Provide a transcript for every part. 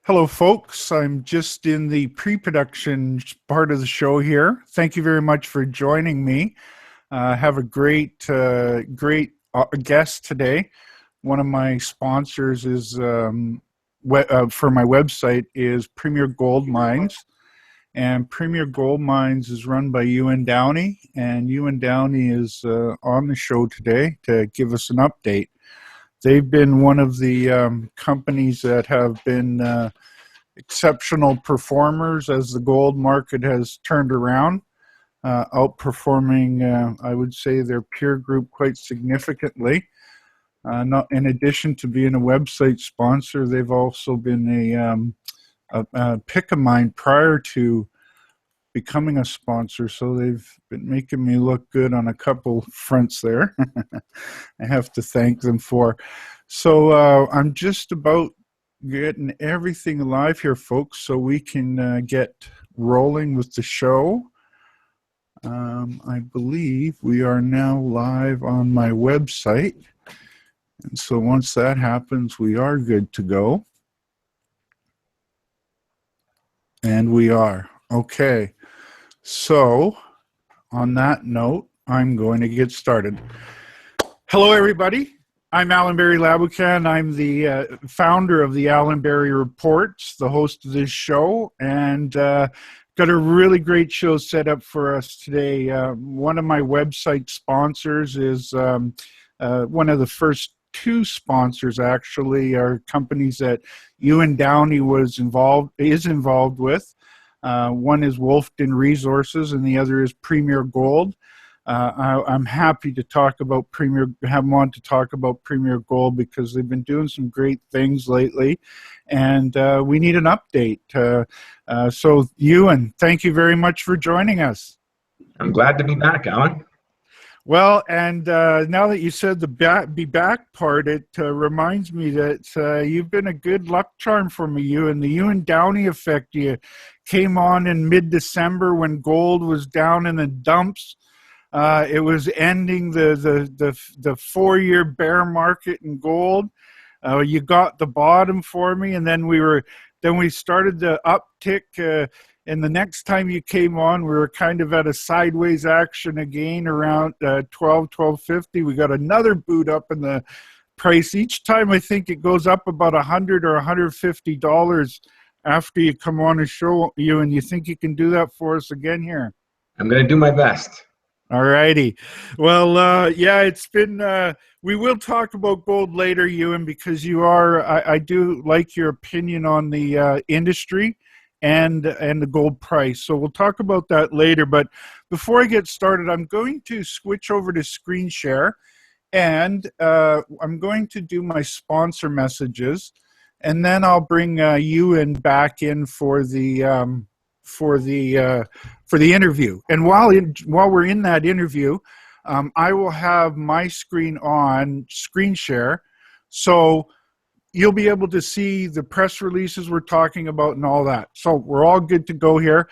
Hello, folks. I'm just in the pre-production part of the show here. Thank you very much for joining me. I have a great guest today. One of my sponsors is for my website is Premier Gold Mines, and Premier Gold Mines is run by Ewan Downie, and Ewan Downie is on the show today to give us an update. They've been one of the companies that have been exceptional performers as the gold market has turned around, outperforming, I would say, their peer group quite significantly. Not in addition to being a website sponsor, they've also been a pick of mine prior to becoming a sponsor, so they've been making me look good on a couple fronts there. I have to thank them for. So I'm just about getting everything live here, folks, so we can get rolling with the show. I believe we are now live on my website, and so once that happens, we are good to go. And we are. Okay. So, on that note, I'm going to get started. Hello, everybody. I'm Alan Barry Laboucan. I'm the founder of the Alan Barry Reports, the host of this show, and got a really great show set up for us today. One of my website sponsors is one of the first two sponsors, actually, are companies that Ewan Downie is involved with. One is Wolfden Resources, and the other is Premier Gold. I'm happy to talk about have them on to talk about Premier Gold because they've been doing some great things lately, and we need an update. So, Ewan, thank you very much for joining us. I'm glad to be back, Alan. Well, and now that you said the be back part, it reminds me that you've been a good luck charm for me, Ewan. The Ewan Downie effect. You came on in mid-December when gold was down in the dumps. It was ending the 4-year bear market in gold. You got the bottom for me, and then we started the uptick. And the next time you came on, we were kind of at a sideways action again around 12.50. We got another boot up in the price. Each time I think it goes up about $100 or $150 after you come on a show, you, and you think you can do that for us again here? I'm going to do my best. All righty. Well, yeah, it's been, we will talk about gold later, Ewan, because I do like your opinion on the industry and the gold price. So we'll talk about that later. But before I get started, I'm going to switch over to screen share, and I'm going to do my sponsor messages, and then I'll bring Ewan back in for the interview. And while we're in that interview, I will have my screen on screen share, so you'll be able to see the press releases we're talking about and all that. So we're all good to go here.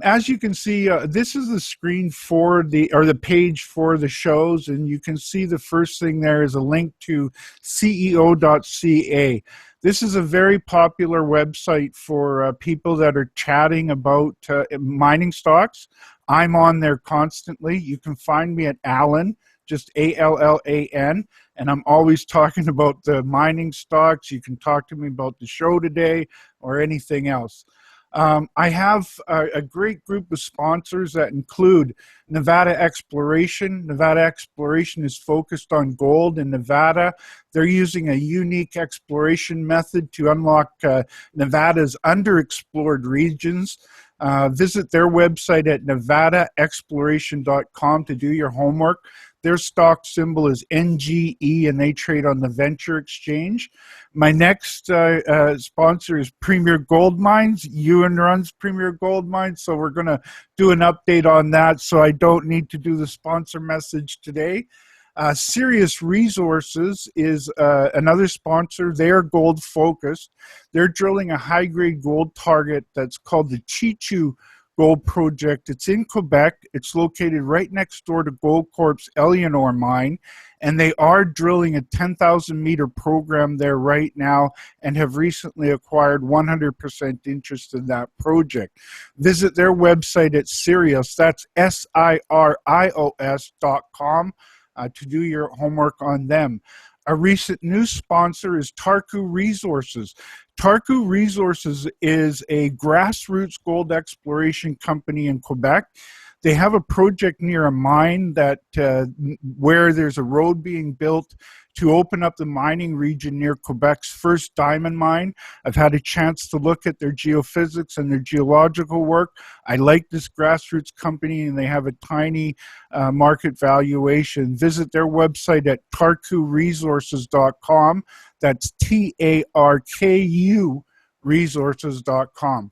As you can see, this is the screen for the page for the shows, and you can see the first thing there is a link to ceo.ca. This is a very popular website for people that are chatting about mining stocks. I'm on there constantly. You can find me at Alan, just ALLAN, and I'm always talking about the mining stocks. You can talk to me about the show today or anything else. I have a great group of sponsors that include Nevada Exploration. Nevada Exploration is focused on gold in Nevada. They're using a unique exploration method to unlock Nevada's underexplored regions. Visit their website at nevadaexploration.com to do your homework. Their stock symbol is NGE, and they trade on the Venture Exchange. My next sponsor is Premier Gold Mines. Ewan runs Premier Gold Mines, so we're going to do an update on that, so I don't need to do the sponsor message today. Sirius Resources is another sponsor. They are gold focused. They're drilling a high-grade gold target that's called the Chichu gold project. It's in Quebec. It's located right next door to Goldcorp's Eleanor mine, and they are drilling a 10,000-meter program there right now and have recently acquired 100% interest in that project. Visit their website at Sirius, that's SIRIOS.com, to do your homework on them. A recent new sponsor is Tarku Resources. Tarku Resources is a grassroots gold exploration company in Quebec. They have a project near a mine that where there's a road being built to open up the mining region near Quebec's first diamond mine. I've had a chance to look at their geophysics and their geological work. I like this grassroots company, and they have a tiny market valuation. Visit their website at tarkuresources.com. That's TARKU resources.com.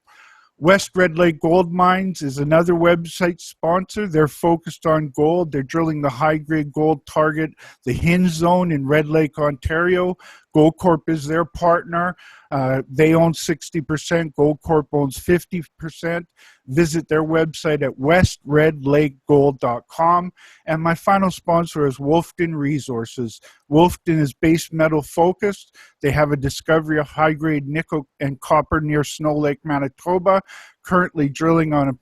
West Red Lake Gold Mines is another website sponsor. They're focused on gold. They're drilling the high-grade gold target, the Hinge Zone in Red Lake, Ontario. Goldcorp is their partner. They own 60%. Goldcorp owns 50%. Visit their website at westredlakegold.com. And my final sponsor is Wolfden Resources. Wolfden is base metal focused. They have a discovery of high-grade nickel and copper near Snow Lake, Manitoba. Currently drilling on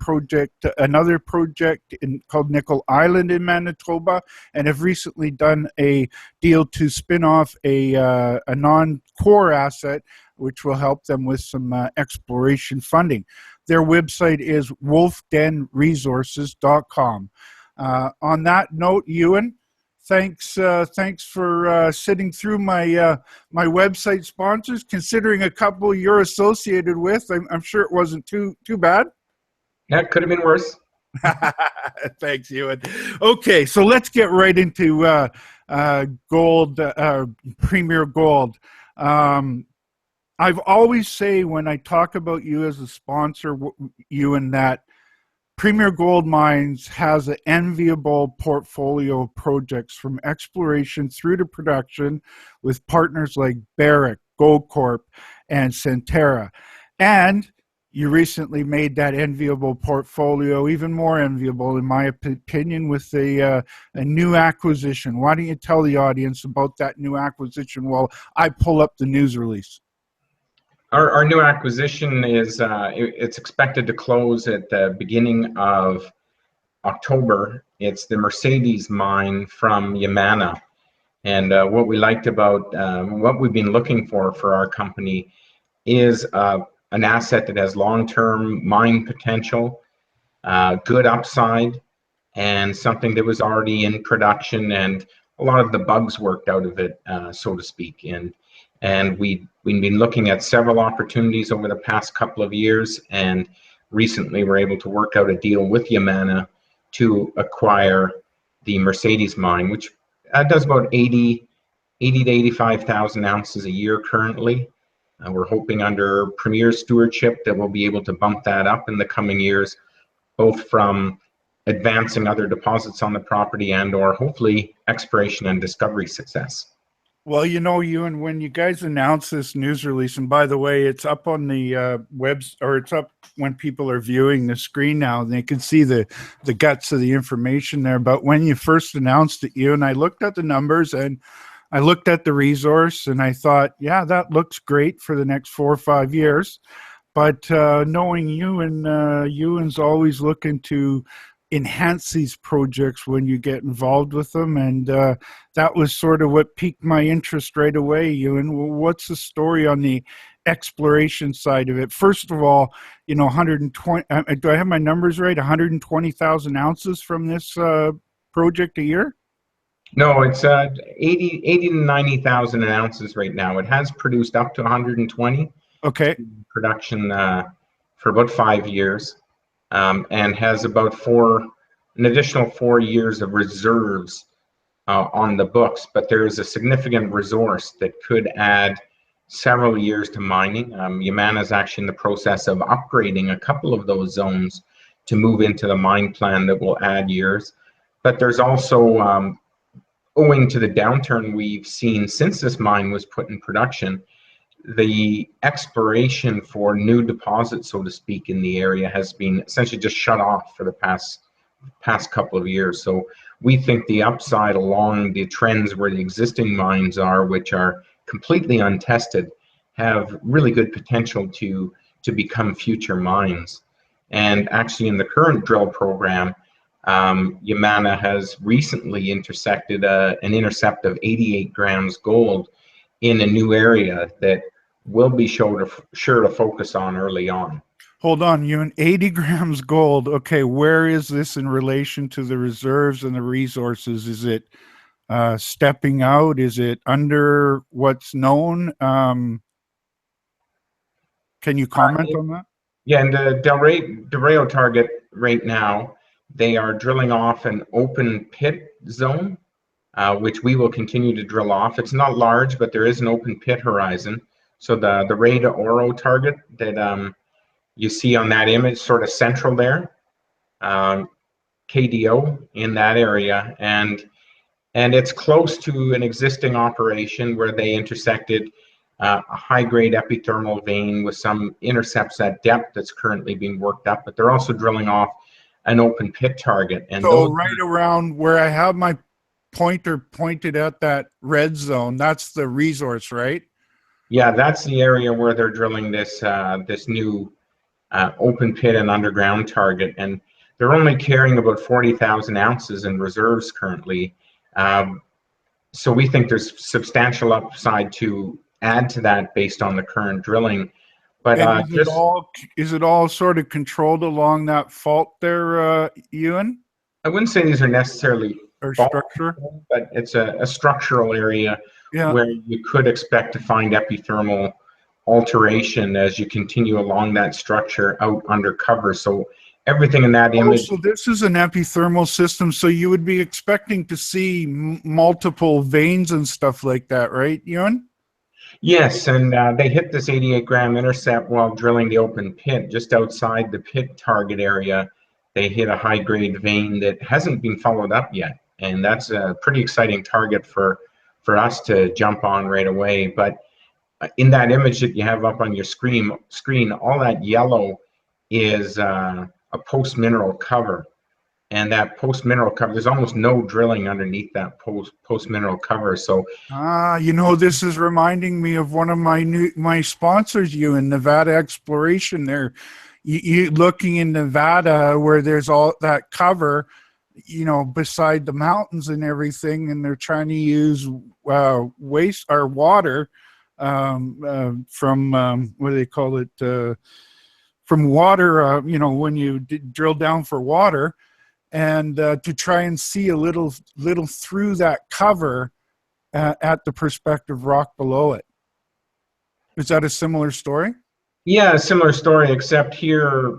another project called Nickel Island in Manitoba, and have recently done a deal to spin off a non-core asset, which will help them with some exploration funding. Their website is wolfdenresources.com. On that note, Ewan, thanks for sitting through my my website sponsors. Considering a couple you're associated with, I'm sure it wasn't too bad. Yeah, it could have been worse. Thanks, Ewan. Okay, so let's get right into gold, Premier Gold. I've always say when I talk about you as a sponsor, Ewan, that Premier Gold Mines has an enviable portfolio of projects from exploration through to production with partners like Barrick, Goldcorp, and Centerra. And you recently made that enviable portfolio even more enviable, in my opinion, with a new acquisition. Why don't you tell the audience about that new acquisition while I pull up the news release? Our new acquisition is it's expected to close at the beginning of October. It's the Mercedes mine from Yamana. And what we liked about what we've been looking for our company is an asset that has long-term mine potential, good upside, and something that was already in production, and a lot of the bugs worked out of it, so to speak. And we've been looking at several opportunities over the past couple of years, and recently we're able to work out a deal with Yamana to acquire the Mercedes mine, which does about 80 to 85,000 ounces a year currently. We're hoping under Premier stewardship that we'll be able to bump that up in the coming years, both from advancing other deposits on the property and or hopefully exploration and discovery success. Well, you know, Ewan, when you guys announced this news release, and by the way, it's up on the or it's up when people are viewing the screen now, and they can see the guts of the information there. But when you first announced it, Ewan, I looked at the numbers and I looked at the resource, and I thought, yeah, that looks great for the next 4 or 5 years. But knowing Ewan, Ewan's always looking to enhance these projects when you get involved with them, and that was sort of what piqued my interest right away. Ewan, what's the story on the exploration side of it? First of all, you know, 120. Do I have my numbers right? 120,000 ounces from this project a year? No, it's 80 to 90,000 ounces right now. It has produced up to 120. Okay. Production for about 5 years. And has about an additional 4 years of reserves on the books, but there is a significant resource that could add several years to mining. Yamana is actually in the process of upgrading a couple of those zones to move into the mine plan that will add years. But there's also, owing to the downturn we've seen since this mine was put in production, the exploration for new deposits, so to speak, in the area has been essentially just shut off for the past couple of years. So we think the upside along the trends where the existing mines are, which are completely untested, have really good potential to become future mines. And actually, in the current drill program, Yamana has recently intersected an intercept of 88 grams gold in a new area that will be sure to focus on early on. Hold on, Ewan. 80 grams gold. Okay, where is this in relation to the reserves and the resources? Is it stepping out? Is it under what's known? Can you comment on that? Yeah, and the Rio Target right now, they are drilling off an open pit zone, which we will continue to drill off. It's not large, but there is an open pit horizon. So the Rio Oro target that you see on that image, sort of central there, KDO in that area, and it's close to an existing operation where they intersected a high-grade epithermal vein with some intercepts at depth that's currently being worked up, but they're also drilling off an open pit target. And so right around where I have my pointer pointed at that red zone, that's the resource, right? Yeah, that's the area where they're drilling this this new open pit and underground target, and they're only carrying about 40,000 ounces in reserves currently. So we think there's substantial upside to add to that based on the current drilling. But and is it all sort of controlled along that fault there, Ewan? I wouldn't say these are necessarily or structure, but it's a structural area where you could expect to find epithermal alteration as you continue along that structure out undercover. So everything in that image. So this is an epithermal system, so you would be expecting to see multiple veins and stuff like that, right, Ewan? Yes, and they hit this 88 gram intercept while drilling the open pit just outside the pit target area. They hit a high grade vein that hasn't been followed up yet, and that's a pretty exciting target for us to jump on right away. But in that image that you have up on your screen, all that yellow is a post mineral cover, and that post mineral cover, there's almost no drilling underneath that post mineral cover. So this is reminding me of one of my sponsors, you in Nevada Exploration. There, you looking in Nevada where there's all that cover, beside the mountains and everything, and they're trying to use waste or water from what do they call it, from water, when you drill down for water, and to try and see a little through that cover at the prospective rock below it. Is that a similar story? Yeah, a similar story, except here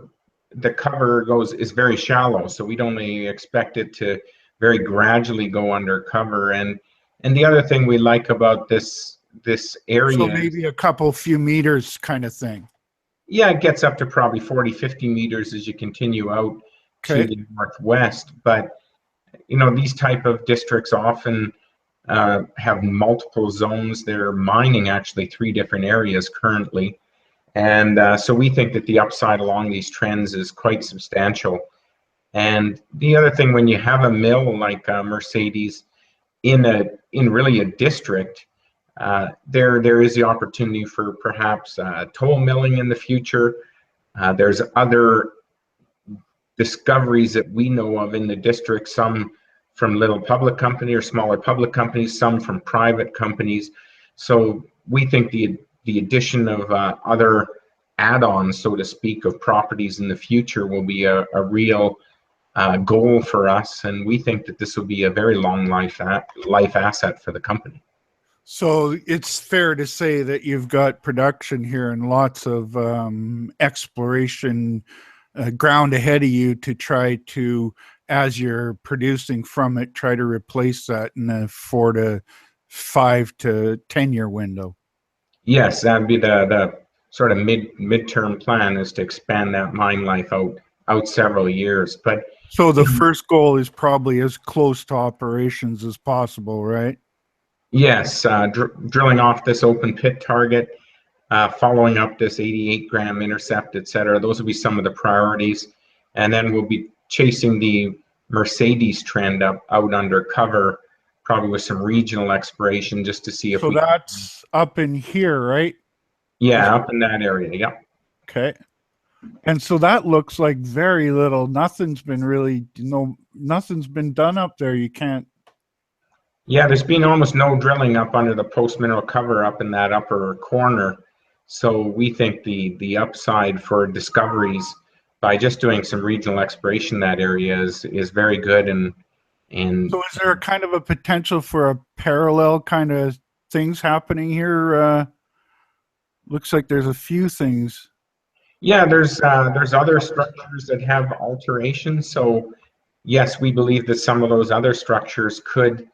the cover is very shallow, so we'd only expect it to very gradually go undercover. And the other thing we like about this area, so maybe a few meters kind of thing. Yeah, it gets up to probably 40-50 meters as you continue out to the northwest. But these type of districts often have multiple zones. They're mining actually 3 different areas currently. And so we think that the upside along these trends is quite substantial. And the other thing, when you have a mill like Mercedes in really a district, there is the opportunity for perhaps toll milling in the future. There's other discoveries that we know of in the district, some from little public company or smaller public companies, some from private companies. So we think the addition of other add-ons, so to speak, of properties in the future will be a real goal for us, and we think that this will be a very long life asset for the company. So it's fair to say that you've got production here and lots of exploration ground ahead of you to try to, as you're producing from it, try to replace that in a 4 to 5 to 10-year window. Yes, that'd be the sort of midterm plan, is to expand that mine life out several years. But so the first goal is probably as close to operations as possible, right? Yes, drilling off this open pit target. following up this 88-gram intercept, et cetera. Those will be some of the priorities. And then we'll be chasing the Mercedes trend out under cover, probably with some regional exploration just to see if So we... that's up in here, right? Yeah, up in that area, yeah. Okay. And so that looks like very little. Nothing's been really, nothing's been done up there. You can't. Yeah, there's been almost no drilling up under the post-mineral cover up in that upper corner. So we think the upside for discoveries by just doing some regional exploration in that area is very good. And So is there a kind of a potential for a parallel kind of things happening here? Looks like there's a few things. yeah, there's other structures that have alterations. So yes, we believe that some of those other structures could,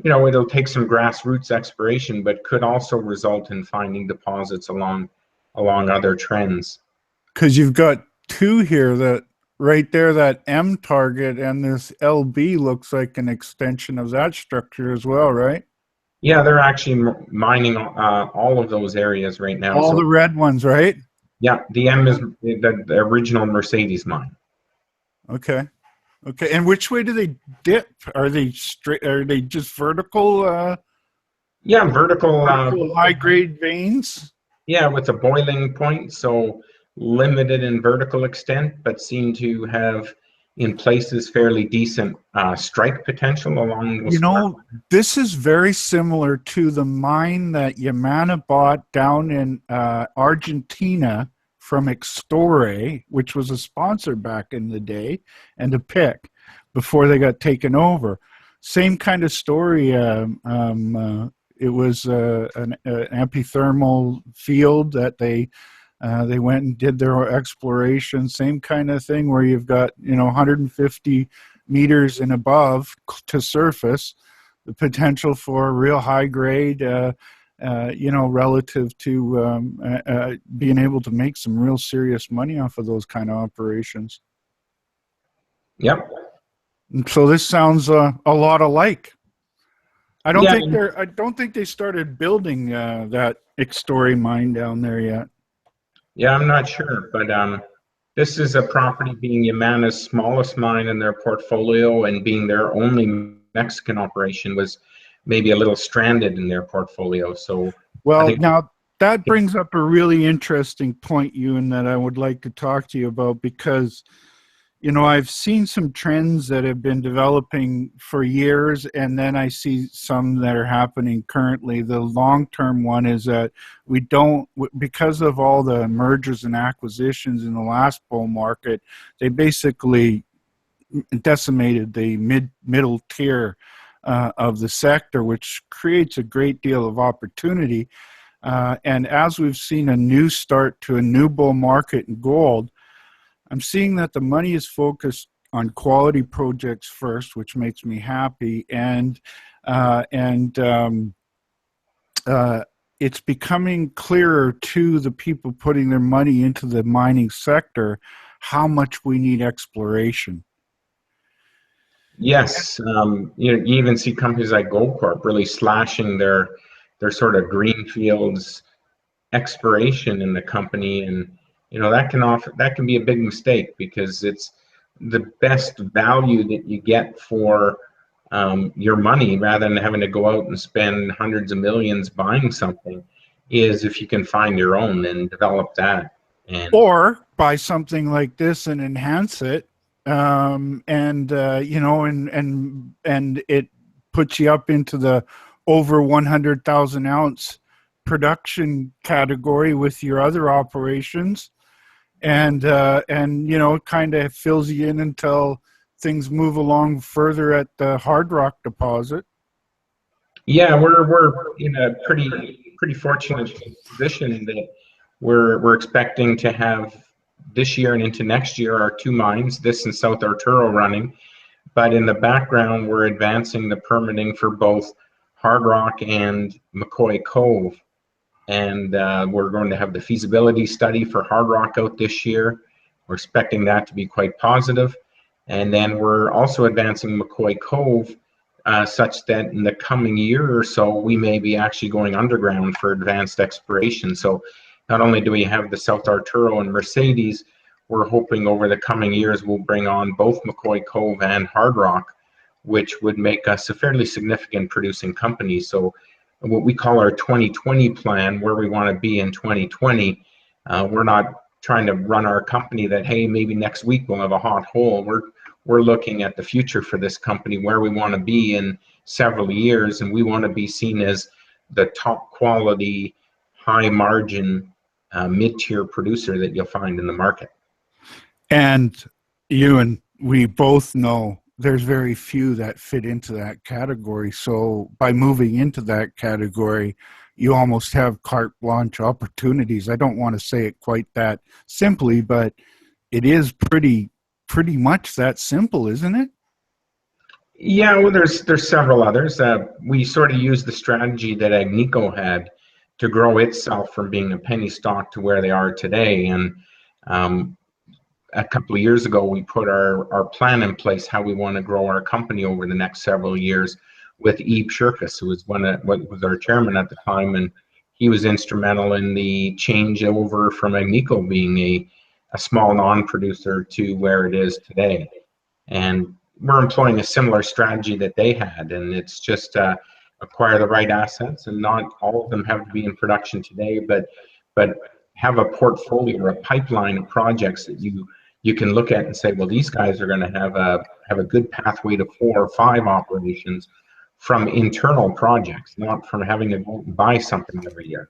it'll take some grassroots exploration, but could also result in finding deposits along other trends. Because you've got two here that right there, that M target, and this LB looks like an extension of that structure as well, right? Yeah, they're actually mining all of those areas right now. All So the red ones, right? yeah, the M is the original Mercedes mine. Okay. Okay. And which way do they dip? Are they straight? Are they just vertical? Yeah, vertical High grade veins? yeah, with a boiling point, so limited in vertical extent, but seem to have in places fairly decent strike potential along those. This is very similar to the mine that Yamana bought down in Argentina from Extore, which was a sponsor back in the day, and a pick before they got taken over. Same kind of story. It was an epithermal field that they went and did their exploration. Same kind of thing where you've got 150 meters and above to surface, the potential for real high grade. Relative to being able to make some real serious money off of those kind of operations. Yep. And so this sounds a lot alike. I don't Yeah. think they started building that Extore mine down there yet. Yeah, I'm not sure, but this is a property being Yamana's smallest mine in their portfolio, and being their only Mexican operation was maybe a little stranded in their portfolio. So well, now that brings up a really interesting point, Ewan, that I would like to talk to you about, because I've seen some trends that have been developing for years, and then I see some that are happening currently. The long-term one is that we don't, because of all the mergers and acquisitions in the last bull market, they basically decimated the middle tier of the sector, which creates a great deal of opportunity. And as we've seen a new start to a new bull market in gold, I'm seeing that the money is focused on quality projects first, which makes me happy, and it's becoming clearer to the people putting their money into the mining sector how much we need exploration. yes, you even see companies like Goldcorp really slashing their sort of greenfields exploration in the company, and that can be a big mistake, because it's the best value that you get for your money, rather than having to go out and spend hundreds of millions buying something, is if you can find your own and develop that, or buy something like this and enhance it, and it puts you up into the over 100,000 ounce production category with your other operations, and kind of fills you in until things move along further at the Hard Rock deposit. Yeah, we're in a pretty fortunate position that we're expecting to have this year and into next year our two mines, this and South Arturo, running. But in the background, we're advancing the permitting for both Hard Rock and McCoy Cove. And we're going to have the feasibility study for Hard Rock out this year. We're expecting that to be quite positive. And then we're also advancing McCoy Cove such that in the coming year or so, we may be actually going underground for advanced exploration. So Not only do we have the South Arturo and Mercedes, we're hoping over the coming years we'll bring on both McCoy Cove and Hard Rock, which would make us a fairly significant producing company. So what we call our 2020 plan, where we want to be in 2020, we're not trying to run our company that, hey, maybe next week we'll have a hot hole. We're looking at the future for this company, where we want to be in several years, and we want to be seen as the top quality, high margin, mid-tier producer that you'll find in the market. And Ewan, we both know there's very few that fit into that category. So by moving into that category, you almost have carte blanche opportunities. I don't want to say it quite that simply, but it is pretty much that simple, isn't it? Yeah, well, there's several others. We sort of used the strategy that Agnico had to grow itself from being a penny stock to where they are today. And a couple of years ago, we put our plan in place, how we want to grow our company over the next several years, with Ebe Shirkus, who was was our chairman at the time, and he was instrumental in the changeover from Agnico being a small non-producer to where it is today. And we're employing a similar strategy that they had, and it's just acquire the right assets, and not all of them have to be in production today, but have a portfolio or a pipeline of projects that you can look at and say, well, these guys are going to have a good pathway to 4 or 5 operations from internal projects, not from having to go buy something every year.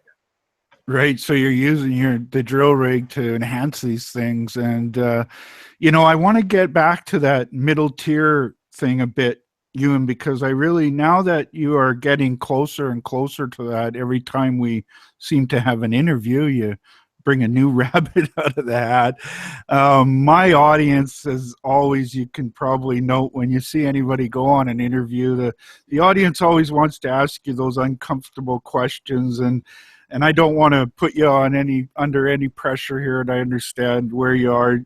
Right. So you're using the drill rig to enhance these things. And, I want to get back to that middle tier thing a bit, Ewan, because I really, now that you are getting closer and closer to that, every time we seem to have an interview, you bring a new rabbit out of the hat. My audience, as always, you can probably note when you see anybody go on an interview, the audience always wants to ask you those uncomfortable questions, and I don't want to put you under any pressure here, and I understand where you are,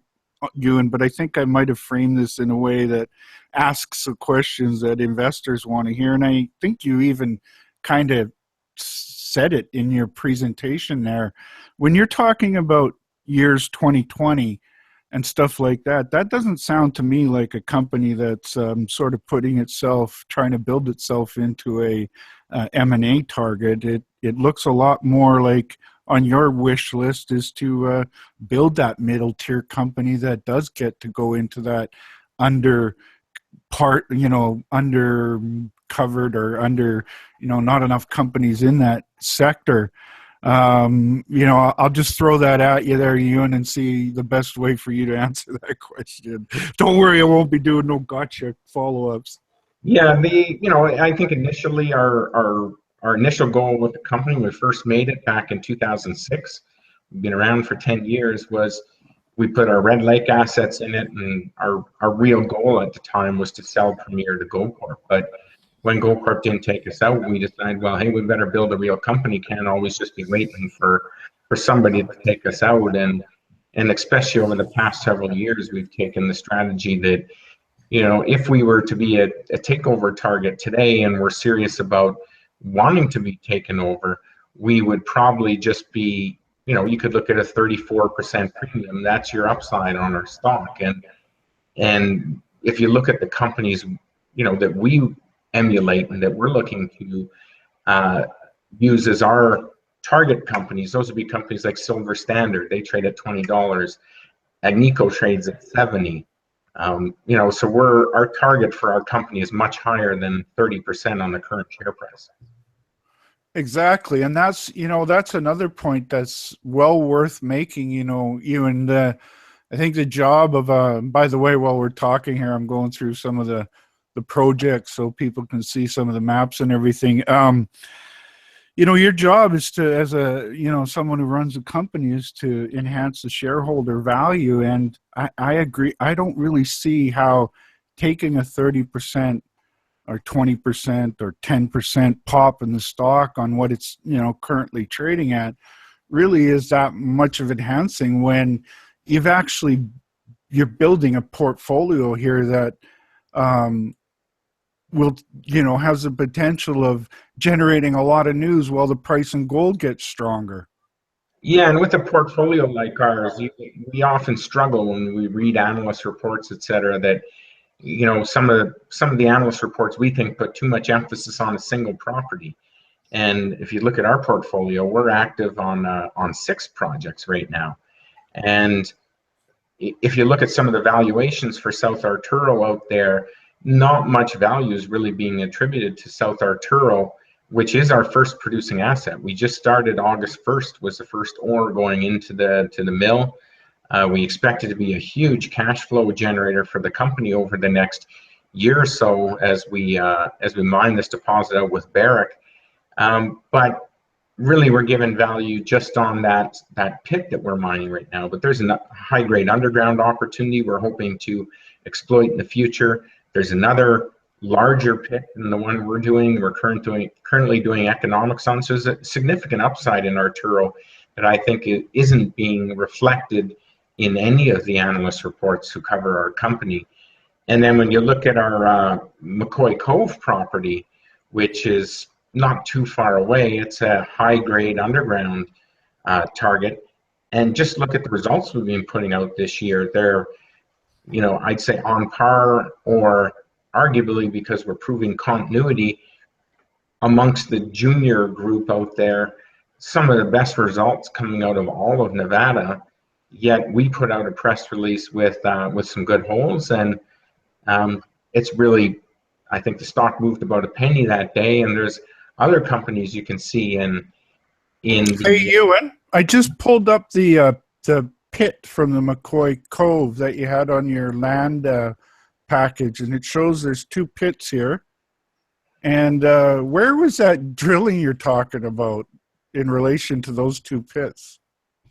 Ewan, but I think I might have framed this in a way that asks the questions that investors want to hear, and I think you even kind of said it in your presentation there. When you're talking about years 2020 and stuff like that, that doesn't sound to me like a company that's sort of trying to build itself into a M&A target. It looks a lot more like on your wish list is to build that middle tier company that does get to go into that under covered or under, not enough companies in that sector. I'll just throw that at you there, Ewan, and see the best way for you to answer that question. Don't worry, I won't be doing no gotcha follow-ups. Yeah, I think initially our initial goal with the company when we first made it back in 2006, we've been around for 10 years, was we put our Red Lake assets in it, and our real goal at the time was to sell Premier to Goldcorp. But when Goldcorp didn't take us out, we decided, well, hey, we better build a real company. Can't always just be waiting for somebody to take us out. And especially over the past several years, we've taken the strategy that, if we were to be a takeover target today and we're serious about wanting to be taken over, we would probably just be, you could look at a 34% premium. That's your upside on our stock. And if you look at the companies, that we emulate and that we're looking to use as our target companies, those would be companies like Silver Standard. They trade at $20. Agnico trades at 70. So our target for our company is much higher than 30% on the current share price. Exactly, and that's another point that's well worth making. Ewan, I think the job of by the way, while we're talking here, I'm going through some of the projects so people can see some of the maps and everything. Your job is to, as someone who runs a company, is to enhance the shareholder value. And I agree. I don't really see how taking a 30% or 20% or 10% pop in the stock on what it's, currently trading at really is that much of enhancing when you're building a portfolio here that, has the potential of generating a lot of news while the price in gold gets stronger. Yeah, and with a portfolio like ours, we often struggle when we read analyst reports, et cetera, that some of the analyst reports we think put too much emphasis on a single property. And if you look at our portfolio, we're active on 6 projects right now. And if you look at some of the valuations for South Arturo out there, not much value is really being attributed to South Arturo, which is our first producing asset. We just started August 1st was the first ore going into the mill. We expect it to be a huge cash flow generator for the company over the next year or so as we mine this deposit out with Barrick. But really, we're given value just on that pit that we're mining right now. But there's a high-grade underground opportunity we're hoping to exploit in the future. There's another larger pit than the one we're doing. We're currently doing economics on. So there's a significant upside in Arturo that I think it isn't being reflected in any of the analyst reports who cover our company. And then when you look at our McCoy Cove property, which is not too far away, it's a high-grade underground target. And just look at the results we've been putting out this year. They're, I'd say on par, or arguably, because we're proving continuity amongst the junior group out there, some of the best results coming out of all of Nevada. Yet we put out a press release with some good holes, and it's really, I think the stock moved about a penny that day, and there's other companies you can see in Hey, Ewan, I just pulled up the pit from the McCoy Cove that you had on your land package, and it shows there's 2 pits here. And where was that drilling you're talking about in relation to those 2 pits?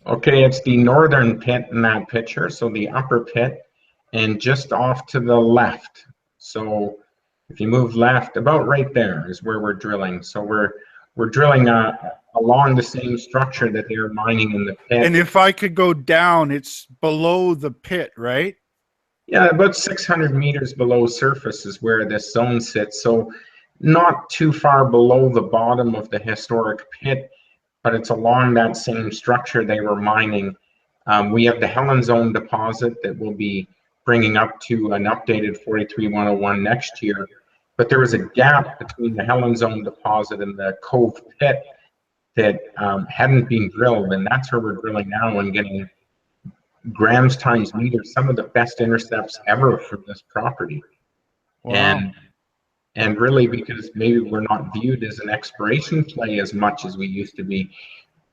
Okay, it's the northern pit in that picture, so the upper pit, and just off to the left. So if you move left, about right there is where we're drilling. So we're drilling along the same structure that they were mining in the pit. And if I could go down, it's below the pit, right? Yeah, about 600 meters below surface is where this zone sits. So not too far below the bottom of the historic pit, but it's along that same structure they were mining. We have the Helen Zone deposit that will be bringing up to an updated 43101 next year. But there was a gap between the Helen Zone deposit and the Cove pit that hadn't been drilled, and that's where we're drilling now and getting grams times meters, some of the best intercepts ever from this property. Wow. And really, because maybe we're not viewed as an exploration play as much as we used to be,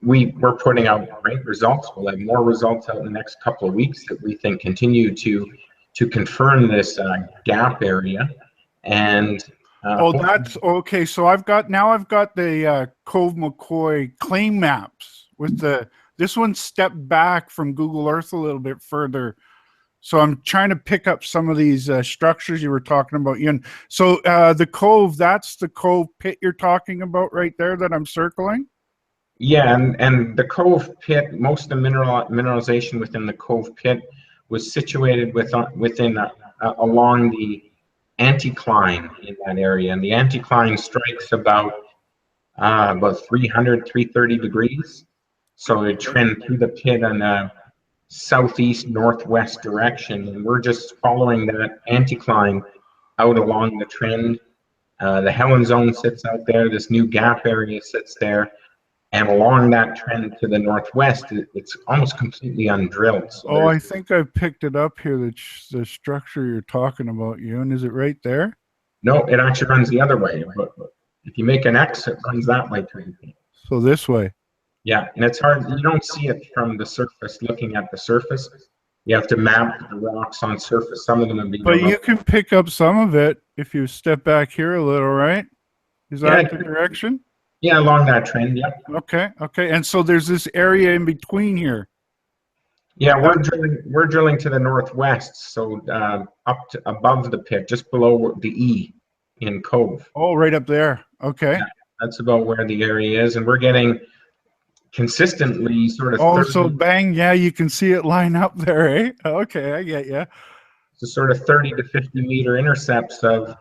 we're putting out great results. We'll have more results out in the next couple of weeks that we think continue to confirm this gap area. And that's okay. So I've got the Cove McCoy claim maps with this one stepped back from Google Earth a little bit further. So I'm trying to pick up some of these structures you were talking about, Ian. So the Cove, that's the Cove pit you're talking about right there that I'm circling? Yeah, and the Cove pit, most of the mineralization within the Cove pit was situated within along the anticline in that area. And the anticline strikes about 300, 330 degrees. So it trend through the pit in a southeast northwest direction, and we're just following that anticline out along the trend. The Helen Zone sits out there. This new gap area sits there, and along that trend to the northwest, it's almost completely undrilled. So I think I picked it up here. The structure you're talking about, Ewan, is it right there? No, it actually runs the other way. But if you make an X, it runs that way too. So this way. Yeah, and it's hard. You don't see it from the surface. Looking at the surface, you have to map the rocks on surface. Some of them have been. But you can pick up some of it if you step back here a little, right? Is that the direction? Yeah, along that trend. Yeah. Okay. And so there's this area in between here. Yeah, we're drilling to the northwest, so up to above the pit, just below the E in Cove. Oh, right up there. Okay. Yeah, that's about where the area is, and we're getting consistently sort of. Oh, so bang! Yeah, you can see it line up there, eh? Okay, I get you. So sort of 30 to 50 meter intercepts of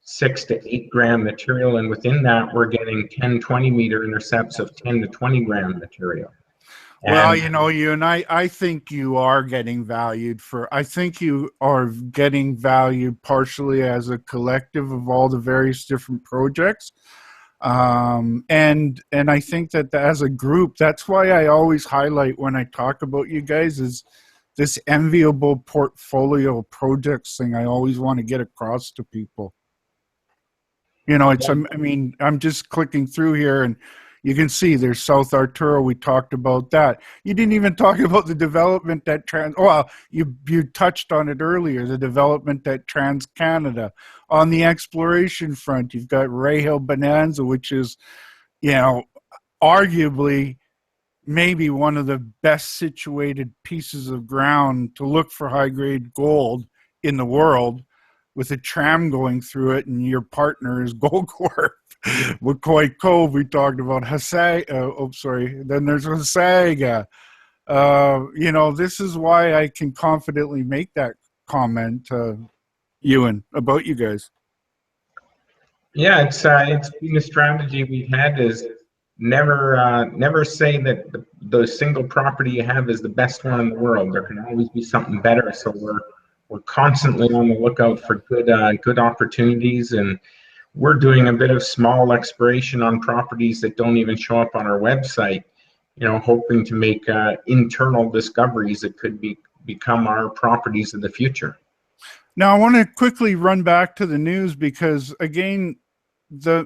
6 to 8 gram material, and within that, we're getting 10, 20 meter intercepts of 10 to 20 gram material. Well, And you and I think you are getting valued for, I think you are getting valued partially as a collective of all the various different projects. And I think that as a group, that's why I always highlight when I talk about you guys is this enviable portfolio of projects thing. I always want to get across to people. It's, I mean, I'm just clicking through here and you can see there's South Arturo. We talked about that. You didn't even talk about the development that well, you touched on it earlier, the development at Trans Canada. On the exploration front, you've got Rahill Bonanza, which is, arguably maybe one of the best situated pieces of ground to look for high grade gold in the world, with a tram going through it, and your partner is Goldcorp. McCoy Cove, we talked about then there's Hasaga. This is why I can confidently make that comment, Ewan, about you guys. yeah, it's been a strategy we've had is never say that the single property you have is the best one in the world. There can always be something better. So we're constantly on the lookout for good opportunities, and we're doing a bit of small exploration on properties that don't even show up on our website, hoping to make internal discoveries that could become our properties of the future. Now, I want to quickly run back to the news because, again, a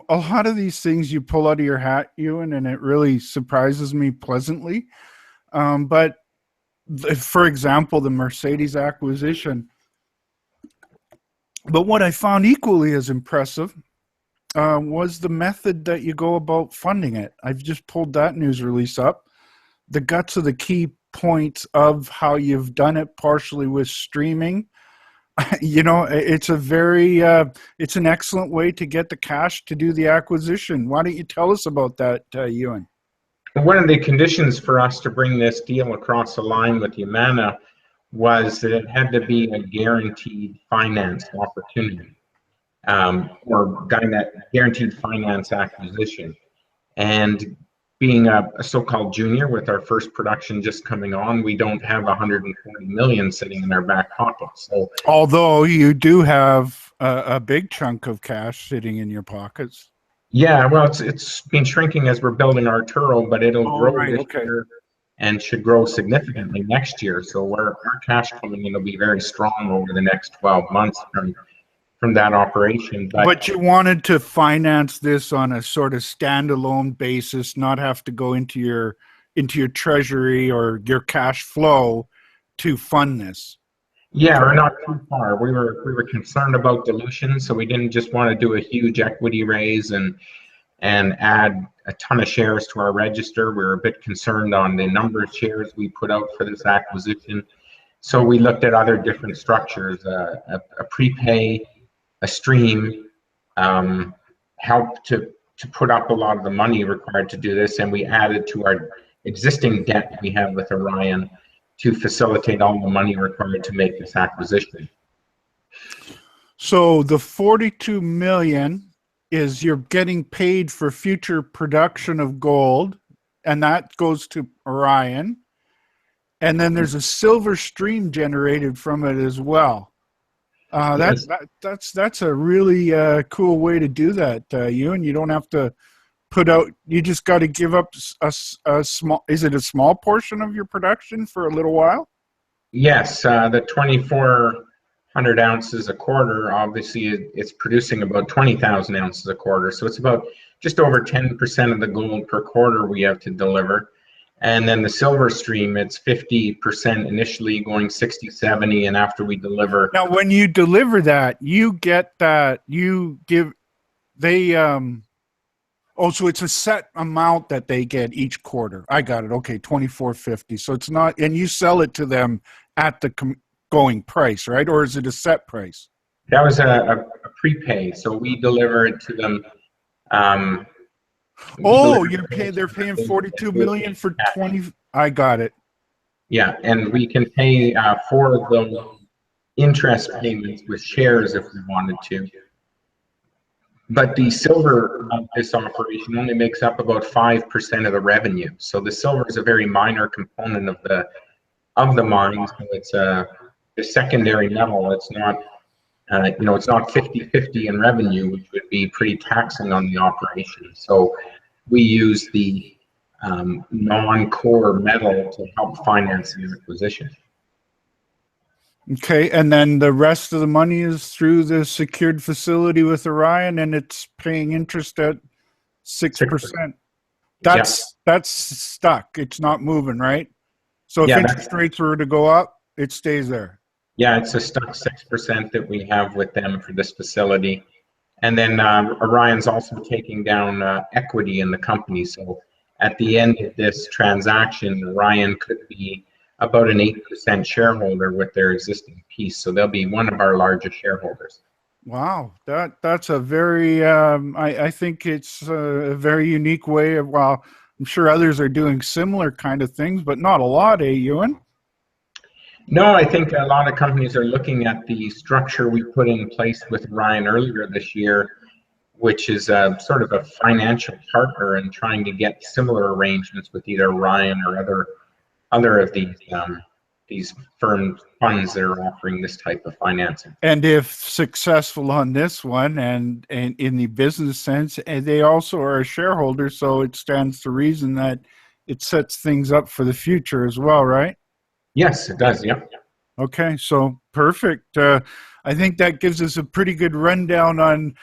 lot of these things you pull out of your hat, Ewan, and it really surprises me pleasantly. But for example, the Mercedes acquisition. But what I found equally as impressive was the method that you go about funding it. I've just pulled that news release up. The guts of the key points of how you've done it, partially with streaming. It's it's an excellent way to get the cash to do the acquisition. Why don't you tell us about that, Ewan? One of the conditions for us to bring this deal across the line with Yamana was that it had to be a guaranteed finance opportunity, or guaranteed finance acquisition. And being a so-called junior with our first production just coming on, we don't have 140 million sitting in our back pocket. So, although you do have a big chunk of cash sitting in your pockets. Yeah, well, it's been shrinking as we're building Arturo, but it'll grow this year and should grow significantly next year. So our cash coming in will be very strong over the next 12 months from that operation. But you wanted to finance this on a sort of standalone basis, not have to go into your treasury or your cash flow to fund this. Yeah, we're not too far. We were concerned about dilution, so we didn't just want to do a huge equity raise and add a ton of shares to our register. We were a bit concerned on the number of shares we put out for this acquisition. So we looked at other different structures, a prepay, a stream, help to put up a lot of the money required to do this, and we added to our existing debt we have with Orion to facilitate all the money required to make this acquisition. So the 42 million is you're getting paid for future production of gold, and that goes to Orion. And then there's a silver stream generated from it as well. Yes. That's a really cool way to do that, Ewan. You don't have to put out. You just got to give up a small. Is it a small portion of your production for a little while? Yes, the 2,400 ounces a quarter. Obviously, it's producing about 20,000 ounces a quarter. So it's about just over 10% of the gold per quarter we have to deliver. And then the silver stream, it's 50% initially, going 60, 70, and after we deliver. Now, when you deliver that, you get that, you give, they, so it's a set amount that they get each quarter. I got it. Okay, 24.50. So it's not, and you sell it to them at the going price, right? Or is it a set price? That was a prepay. So we deliver it to them. They're paying 42 million for 20. I got it. Yeah, and we can pay 4 of those interest payments with shares if we wanted to. But the silver of this operation only makes up about 5% of the revenue. So the silver is a very minor component of the mine. So it's a secondary metal. It's not it's not 50-50 in revenue, which would be pretty taxing on the operation. So we use the non-core metal to help finance the acquisition. Okay, and then the rest of the money is through the secured facility with Orion, and it's paying interest at 6%. That's stuck. It's not moving, right? So if interest rates were to go up, it stays there. Yeah, it's a stuck 6% that we have with them for this facility. And then Orion's also taking down equity in the company. So at the end of this transaction, Orion could be about an 8% shareholder with their existing piece. So they'll be one of our largest shareholders. Wow, that's a very, I think it's a very unique way of, well, I'm sure others are doing similar kind of things, but not a lot, Ewan? No, I think a lot of companies are looking at the structure we put in place with Orion earlier this year, which is sort of a financial partner and trying to get similar arrangements with either Orion or other of these funds that are offering this type of financing. And if successful on this one, and in the business sense, and they also are a shareholder, so it stands to reason that it sets things up for the future as well, right? Yes, it does. Yeah. Okay, so perfect. I think that gives us a pretty good rundown on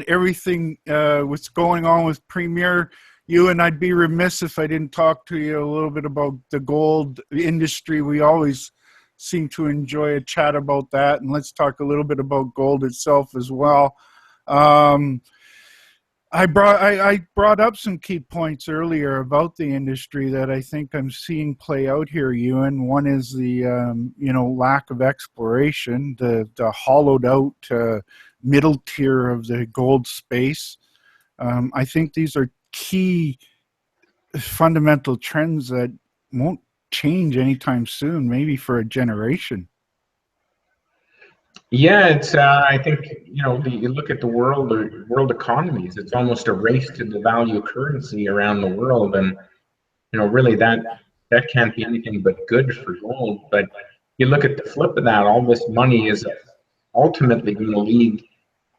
everything what's going on with Premier. Ewan, I'd be remiss if I didn't talk to you a little bit about the gold industry. We always seem to enjoy a chat about that, and let's talk a little bit about gold itself as well. I brought up some key points earlier about the industry that I think I'm seeing play out here, Ewan. One is the lack of exploration, the hollowed out middle tier of the gold space. I think these are key fundamental trends that won't change anytime soon, maybe for a generation. Yeah, it's. I think you look at the world economies. It's almost a race to devalue currency around the world, and really that can't be anything but good for gold. But you look at the flip of that, all this money is ultimately going to lead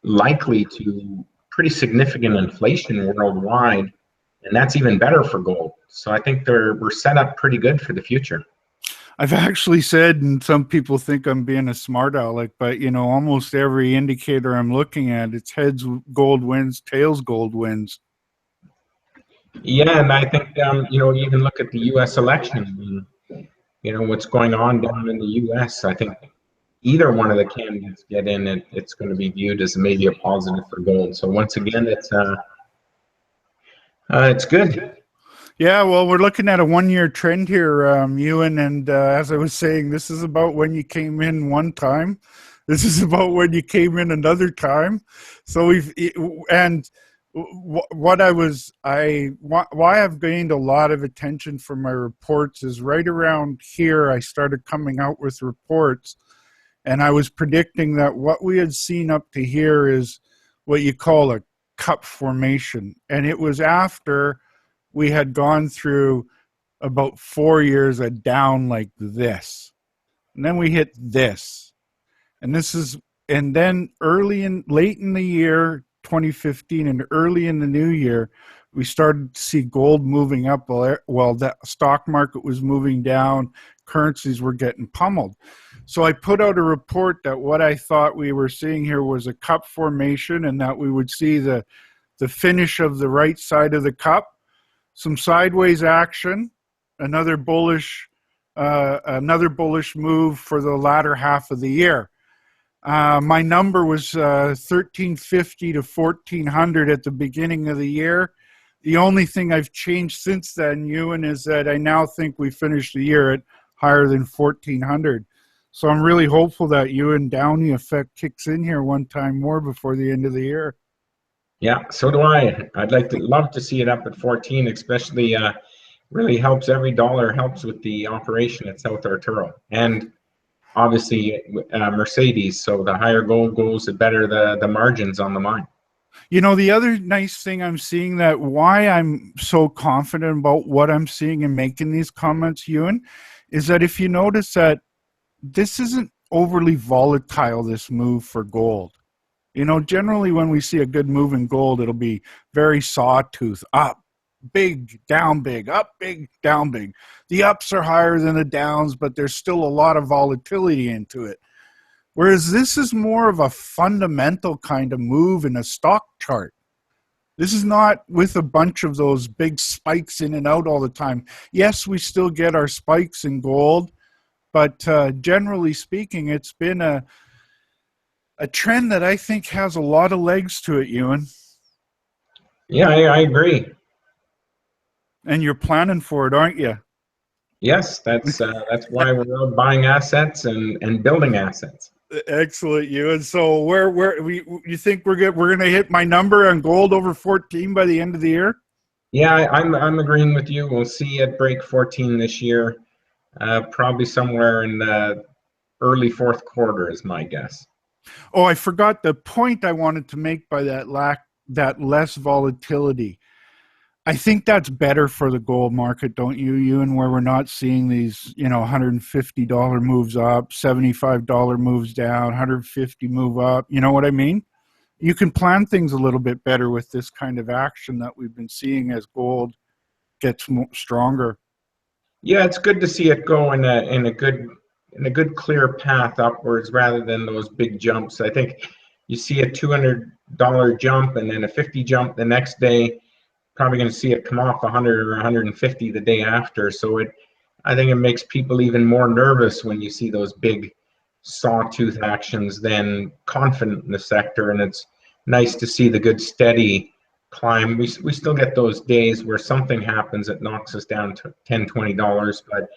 likely to pretty significant inflation worldwide, and that's even better for gold. So I think we're set up pretty good for the future. I've actually said, and some people think I'm being a smart aleck, but almost every indicator I'm looking at, it's heads gold wins, tails gold wins. Yeah, and I think you even look at the U.S. election. What's going on down in the U.S. I think either one of the candidates get in, it's going to be viewed as maybe a positive for gold. So once again, it's good. Yeah, well, we're looking at a one-year trend here, Ewan, and as I was saying, this is about when you came in one time. This is about when you came in another time. So why I've gained a lot of attention for my reports is right around here I started coming out with reports, and I was predicting that what we had seen up to here is what you call a cup formation, and it was after we had gone through about 4 years of down like this. And then we hit this. And then late in the year 2015 and early in the new year, we started to see gold moving up while the stock market was moving down, currencies were getting pummeled. So I put out a report that what I thought we were seeing here was a cup formation, and that we would see the finish of the right side of the cup, some sideways action, another bullish move for the latter half of the year. My number was 1350 to 1400 at the beginning of the year. The only thing I've changed since then, Ewan, is that I now think we finished the year at higher than 1400. So I'm really hopeful that Ewan Downie effect kicks in here one time more before the end of the year. Yeah, so do I. Love to see it up at 14, especially really helps. Every dollar helps with the operation at South Arturo. And obviously Mercedes. So the higher gold goes, the better the margins on the mine. You know, the other nice thing I'm seeing, that why I'm so confident about what I'm seeing and making these comments, Ewan, is that if you notice that this isn't overly volatile, this move for gold. You know, generally when we see a good move in gold, it'll be very sawtooth, up big, down big, up big, down big. The ups are higher than the downs, but there's still a lot of volatility into it. Whereas this is more of a fundamental kind of move in a stock chart. This is not with a bunch of those big spikes in and out all the time. Yes, we still get our spikes in gold, but generally speaking, it's been a trend that I think has a lot of legs to it, Ewan. Yeah, I agree. And you're planning for it, aren't you? Yes, that's why we're out buying assets and building assets. Excellent, Ewan. So you think we're gonna hit my number on gold over 14 by the end of the year? Yeah, I'm agreeing with you. We'll see it break 14 this year, probably somewhere in the early fourth quarter is my guess. Oh, I forgot the point I wanted to make by that less volatility. I think that's better for the gold market, don't you, Ewan? Where we're not seeing these, $150 moves up, $75 moves down, 150 move up. You know what I mean? You can plan things a little bit better with this kind of action that we've been seeing as gold gets stronger. Yeah, it's good to see it go in a good clear path upwards rather than those big jumps. I think you see a $200 jump and then a 50 jump the next day. Probably going to see it come off 100 or 150 the day after. So I think it makes people even more nervous when you see those big sawtooth actions than confident in the sector. And it's nice to see the good steady climb. We still get those days where something happens that knocks us down to $10, $20, but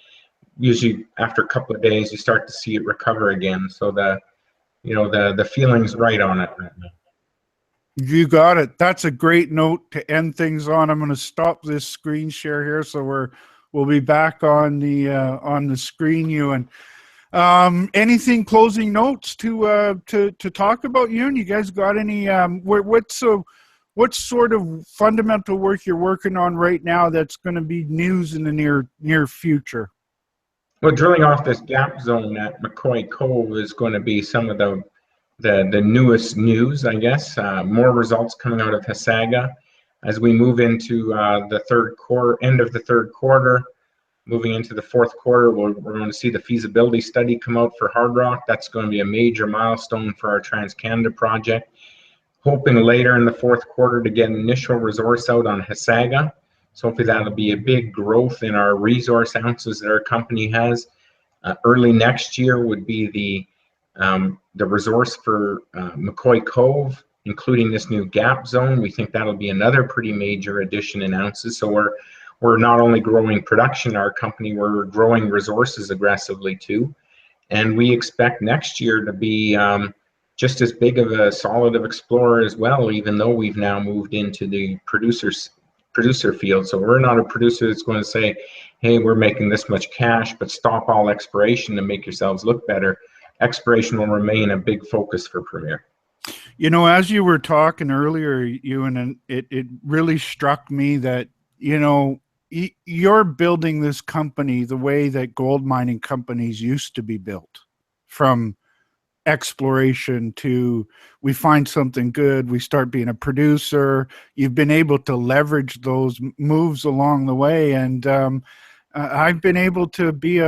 usually after a couple of days you start to see it recover again. So the feeling's right on it right now. You got it. That's a great note to end things on. I'm going to stop this screen share here, so we'll be back on the screen. Ewan, anything closing notes to talk about? Ewan, you guys got any? What sort of fundamental work you're working on right now that's going to be news in the near future? Well, drilling off this gap zone at McCoy Cove is going to be some of the newest news, I guess. More results coming out of Hasaga as we move into the third quarter, end of the third quarter, moving into the fourth quarter. We're going to see the feasibility study come out for Hard Rock. That's going to be a major milestone for our Trans-Canada project. Hoping later in the fourth quarter to get initial resource out on Hasaga. So hopefully that'll be a big growth in our resource ounces that our company has. Early next year would be the resource for McCoy Cove, including this new gap zone. We think that'll be another pretty major addition in ounces. So we're not only growing production, our company, we're growing resources aggressively too. And we expect next year to be just as big of a solid of explorer as well, even though we've now moved into the producer field. So we're not a producer that's going to say, hey, we're making this much cash, but stop all exploration to make yourselves look better. Exploration will remain a big focus for Premier. You know, as you were talking earlier, Ewan, and it really struck me that, you're building this company the way that gold mining companies used to be built, from exploration to we find something good, we start being a producer. You've been able to leverage those moves along the way, and I've been able to be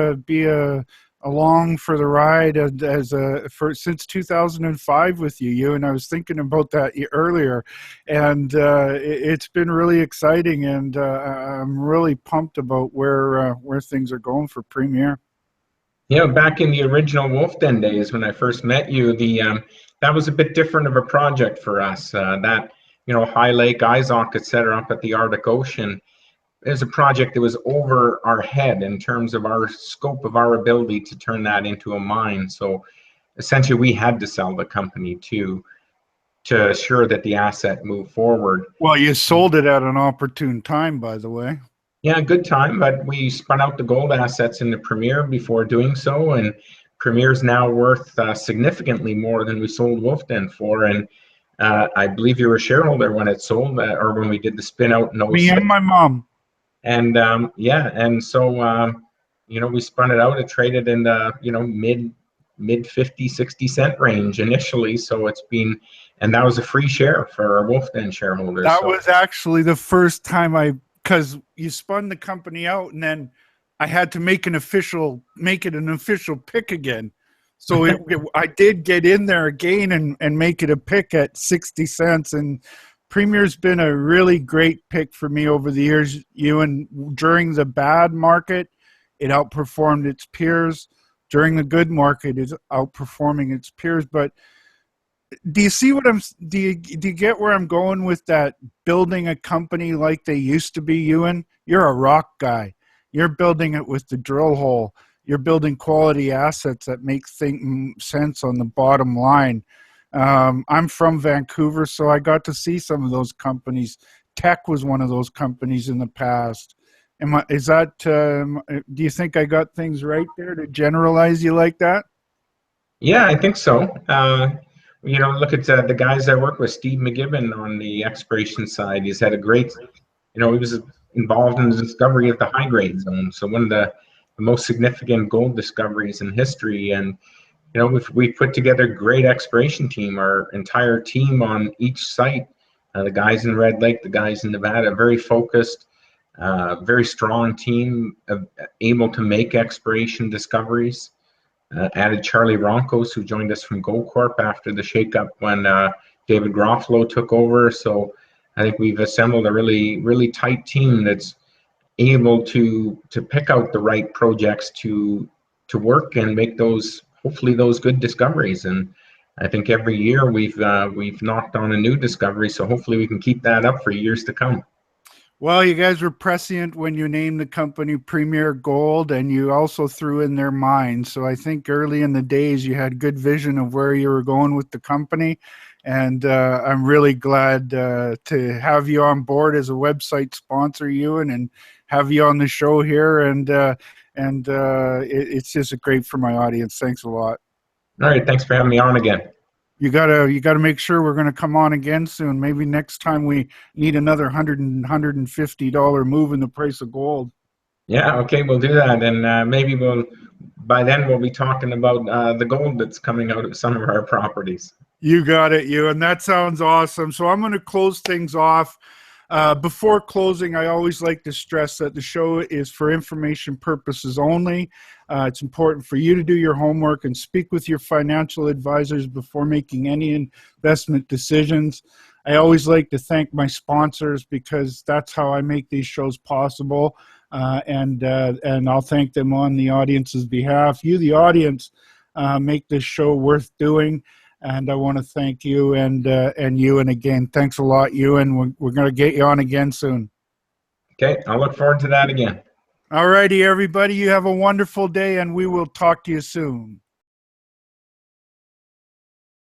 along for the ride since 2005 with you, and I was thinking about that earlier, and it's been really exciting, and I'm really pumped about where things are going for Premier. Back in the original Wolf Den days when I first met you, that was a bit different of a project for us. High Lake, Izok, etc., up at the Arctic Ocean, is a project that was over our head in terms of our scope of our ability to turn that into a mine. So essentially we had to sell the company to assure that the asset moved forward. Well, you sold it at an opportune time, by the way. Yeah, good time, but we spun out the gold assets into Premier before doing so, and Premier's now worth significantly more than we sold Wolf Den for, and I believe you were a shareholder when it sold, or when we did the spin out in Me 06. and my mom. And yeah, and so we spun it out. It traded in the mid 50-60 cent range initially. So it's been, and that was a free share for our Wolf Den shareholders. That so was actually the first time because you spun the company out, and then I had to make it an official pick again. So I did get in there again and make it a pick at 60 cents. And Premier's been a really great pick for me over the years. Ewan, during the bad market, it outperformed its peers. During the good market, it's outperforming its peers. But do you see what do you get where I'm going with that? Building a company like they used to be, Ewan? You're a rock guy. You're building it with the drill hole. You're building quality assets that make sense on the bottom line. I'm from Vancouver, so I got to see some of those companies. Tech was one of those companies in the past. Do you think I got things right there to generalize you like that? yeah, I think so. Look at the guys I work with. Steve McGibbon on the exploration side. He's had a great, he was involved in the discovery of the high grade zone. So one of the most significant gold discoveries in history. And we've put together a great exploration team. Our entire team on each site, the guys in Red Lake, the guys in Nevada, very focused, very strong team, able to make exploration discoveries. Added Charlie Roncos, who joined us from Goldcorp after the shakeup when David Groffalo took over. So I think we've assembled a really, really tight team that's able to pick out the right projects to work and make hopefully those good discoveries. And I think every year we've knocked on a new discovery, so hopefully we can keep that up for years to come. Well, you guys were prescient when you named the company Premier Gold, and you also threw in their mines. So I think early in the days you had good vision of where you were going with the company. And I'm really glad to have you on board as a website sponsor, Ewan, and have you on the show here. And it's just great for my audience. Thanks a lot. All right, thanks for having me on again. You gotta make sure we're gonna come on again soon. Maybe next time we need another $150 move in the price of gold. Yeah, okay, we'll do that, and maybe by then we'll be talking about the gold that's coming out of some of our properties. You got it, and that sounds awesome. So I'm going to close things off. Before closing, I always like to stress that the show is for information purposes only. It's important for you to do your homework and speak with your financial advisors before making any investment decisions. I always like to thank my sponsors because that's how I make these shows possible. And I'll thank them on the audience's behalf. You, the audience, make this show worth doing. And I want to thank you and Ewan again. Thanks a lot, Ewan. We're going to get you on again soon. Okay, I'll look forward to that again. All righty, everybody. You have a wonderful day, and we will talk to you soon.